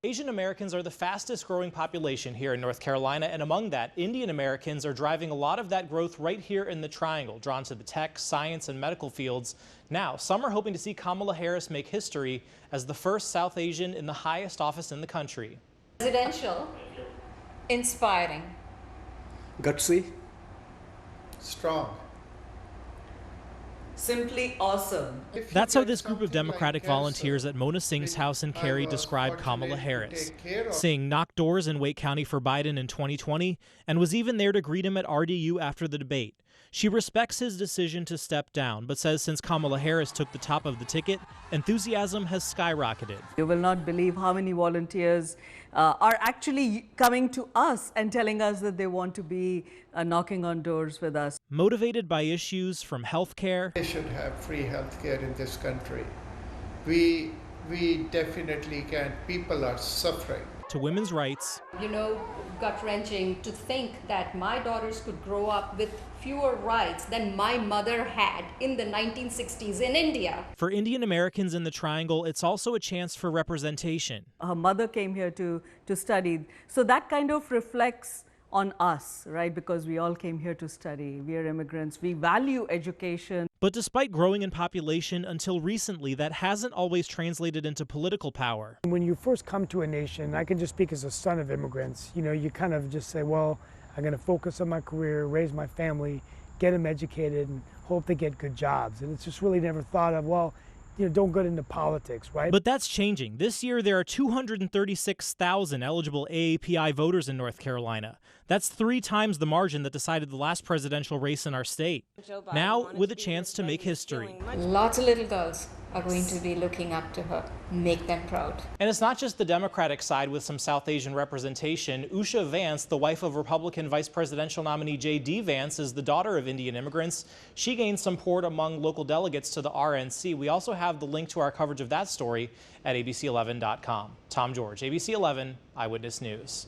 Asian Americans are the fastest growing population here in North Carolina, and among that, Indian Americans are driving a lot of that growth right here in the Triangle, drawn to the tech, science, and medical fields. Now, some are hoping to see Kamala Harris make history as the first South Asian in the highest office in the country. Presidential, inspiring, gutsy, strong, simply awesome. That's how this group of Democratic volunteers at Mona Singh's house in Cary described Kamala Harris. Singh knocked doors in Wake County for Biden in 2020 and was even there to greet him at RDU after the debate. She respects his decision to step down, but says since Kamala Harris took the top of the ticket, enthusiasm has skyrocketed. You will not believe how many volunteers are actually coming to us and telling us that they want to be knocking on doors with us. Motivated by issues from health care. They should have free health care in this country. We definitely can. People are suffering. To women's rights. you know, gut-wrenching to think that my daughters could grow up with fewer rights than my mother had in the 1960s in India. For Indian Americans in the Triangle, it's also a chance for representation. Her mother came here to study. So that kind of reflects on us, right? Because we all came here to study. We are immigrants. We value education. But despite growing in population, until recently, that hasn't always translated into political power. When you first come to a nation, I can just speak as a son of immigrants, you know, you kind of just say, well, I'm going to focus on my career, raise my family, get them educated, and hope they get good jobs. And it's just really never thought of, well, you know, don't get into politics, right? But that's changing. This year, there are 236,000 eligible AAPI voters in North Carolina. That's 3 times the margin that decided the last presidential race in our state. Now, with a chance to make history. Lots of little girls are going to be looking up to her. Make them proud. And it's not just the Democratic side with some South Asian representation. Usha Vance, the wife of Republican vice presidential nominee J.D. Vance, is the daughter of Indian immigrants. She gained support among local delegates to the RNC. We also have the link to our coverage of that story at abc11.com. Tom George, ABC 11 Eyewitness News.